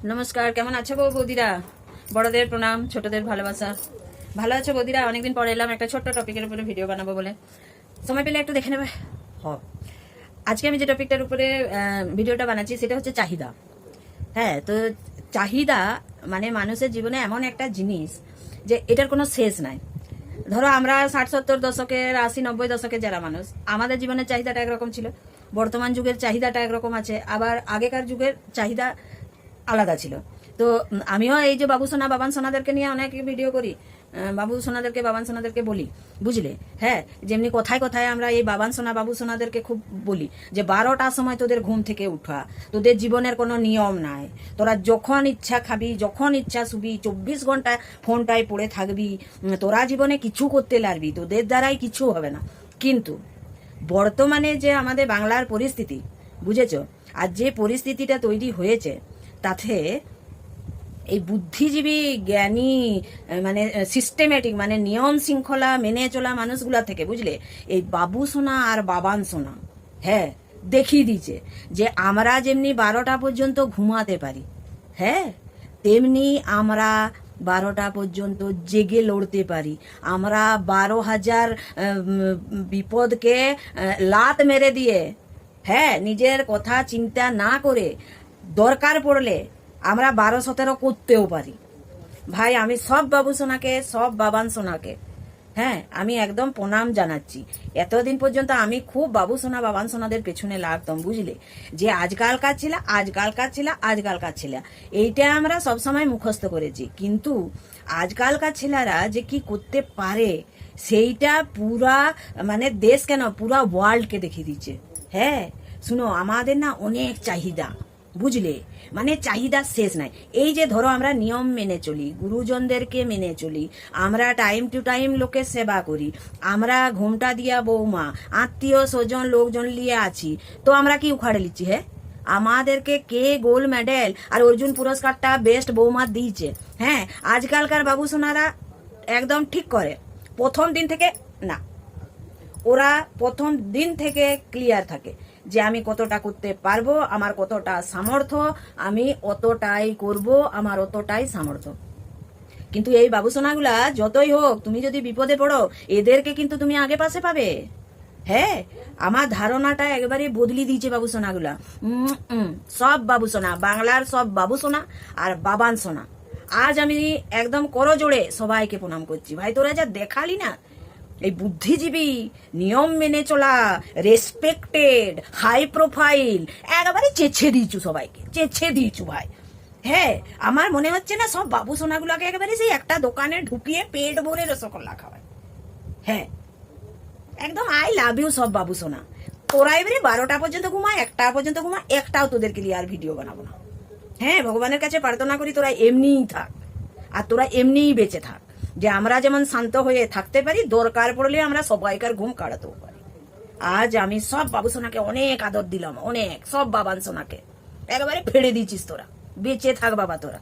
নমস্কার, কেমন আছো গো বৌদিরা? বড়দের প্রণাম, ছোটদের ভালোবাসা। ভালো আছো বৌদিরা? অনেকদিন পরে এলাম একটা ছোট্ট টপিকের উপরে ভিডিও বানাবো বলে। সময় পেলে একটু দেখে নেবে। আজকে আমি যে টপিকটার উপরে ভিডিওটা বানাচ্ছি সেটা হচ্ছে চাহিদা। হ্যাঁ, তো চাহিদা মানে মানুষের জীবনে এমন একটা জিনিস যে এটার কোনো শেষ নাই। ধরো আমরা 60-70 দশকের 80-90 দশকের যারা মানুষ, আমাদের জীবনের চাহিদাটা একরকম ছিল, বর্তমান যুগের চাহিদাটা একরকম আছে, আবার আগেকার যুগের চাহিদা আলাদা ছিল। তো আমিও এই যে বাবু সোনা বাবান সোনাদেরকে নিয়ে অনেক ভিডিও করি, বাবু সোনাদেরকে বাবান সোনাদেরকে বলি, বুঝলে? হ্যাঁ, যেমনি কথায় কথায় আমরা এই বাবান সোনা বাবু সোনাদেরকে খুব বলি যে 12টার সময় তোদের ঘুম থেকে উঠা, তোদের জীবনের কোনো নিয়ম নাই, তোরা যখন ইচ্ছা খাবি, যখন ইচ্ছা শুবি, 24 ঘন্টা ফোনটায় পড়ে থাকবি, তোরা জীবনে কিছু করতে লাগবি, তোদের দ্বারাই কিছু হবে না। কিন্তু বর্তমানে যে আমাদের বাংলার পরিস্থিতি, বুঝেছো, আর যে পরিস্থিতিটা তৈরি হয়েছে তাতে এই বুদ্ধিজীবী জ্ঞানী মানে সিস্টেমেটিক মানে নিয়ম শৃঙ্খলা মেনে চলা মানুষগুলা থেকে, বুঝলে, এই বাবু সোনা আর বাবান সোনা হ্যাঁ দেখিয়ে দিচ্ছে যে আমরা যেমনি 12টা পর্যন্ত ঘুমাতে পারি, হ্যাঁ তেমনি আমরা 12টা পর্যন্ত জেগে লড়তে পারি। আমরা 12,000 বিপদকে লাত মেরে দিয়ে, হ্যাঁ নিজের কথা চিন্তা না করে দরকার পড়লে আমরা 12-17 করতেও পারি। ভাই আমি সব বাবু সোনাকে, সব বাবান সোনাকে, হ্যাঁ আমি একদম প্রণাম জানাচ্ছি। এতদিন পর্যন্ত আমি খুব বাবু সোনা বাবান সোনাদের পেছনে লাগতাম, বুঝলে, যে আজকালকার ছেলে আজকালকার ছেলে আজকালকার ছেলে, এইটা আমরা সবসময় মুখস্থ করেছি। কিন্তু আজকালকার ছেলেরা যে কি করতে পারে সেইটা পুরা মানে দেশ কেন পুরা ওয়ার্ল্ডকে দেখিয়ে দিচ্ছে। হ্যাঁ শুনো, আমাদের না অনেক চাহিদা, বুঝলে, মানে চাহিদা শেষ নাই। এই যে ধরো আমরা নিয়ম মেনে চলি, গুরুজনদেরকে মেনে চলি, আমরা টাইম টু টাইম লোকের সেবা করি, আমরা ঘুমটা দিয়া বৌমা আত্মীয় স্বজন লোকজন নিয়ে আছি, তো আমরা কি উখাড়ে নিচ্ছি? হ্যাঁ, আমাদেরকে কে গোল্ড মেডেল আর অর্জুন পুরস্কারটা বেস্ট বৌমা দিয়েছে? হ্যাঁ, আজকালকার বাবু সোনারা একদম ঠিক করে প্রথম দিন থেকে না, ওরা প্রথম দিন থেকে ক্লিয়ার থাকে যে আমি কতটা করতে পারবো, আমার কতটা সামর্থ্য, আমি অতটাই করব, আমার অতটাই সামর্থ্য। কিন্তু এই বাবুসোনাগুলা যতই হোক, তুমি যদি বিপদে পড়ো এদেরকে কিন্তু তুমি আগে পাশে পাবে। হ্যাঁ, আমার ধারণাটা একবারে বদলি দিয়েছে বাবুসোনাগুলা। সব বাবুসোনা, বাংলার সব বাবুসোনা আর বাবান সোনা, আজ আমি একদম করজোড়ে সবাইকে প্রণাম করছি। ভাই তোরা যা দেখালি না, এই বুদ্ধিজীবী নিয়ম মেনে চলা, রেসপেক্টেড, হাই প্রোফাইল, একেবারে চেঁচে দিয়েছু, সবাইকে চেঁচে দিয়েছু ভাই। হ্যাঁ, আমার মনে হচ্ছে না সব বাবু সোনাগুলোকে একেবারে সেই একটা দোকানে ঢুকিয়ে পেট ভরে রসগোল্লা খাওয়ায়। হ্যাঁ একদম আই লাভ ইউ সব বাবু সোনা। তোরা এবারে 12টা পর্যন্ত ঘুমা, 1টা পর্যন্ত ঘুমা, একটাও তোদেরকে নিয়ে আর ভিডিও বানাবো না। হ্যাঁ, ভগবানের কাছে প্রার্থনা করি তোরা এমনিই থাক, আর তোরা এমনিই বেঁচে থাক, যে আমরা যেমন শান্ত হয়ে থাকতে পারি, দরকার পড়লে আমরা সবাইকার ঘুম কাটাতেও পারি। আজ আমি সব বাবু সোনাকে অনেক আদর দিলাম, অনেক, সব বাবান সোনাকে একেবারে ফেড়ে দিয়েছিস তোরা, বেঁচে থাক বাবা তোরা।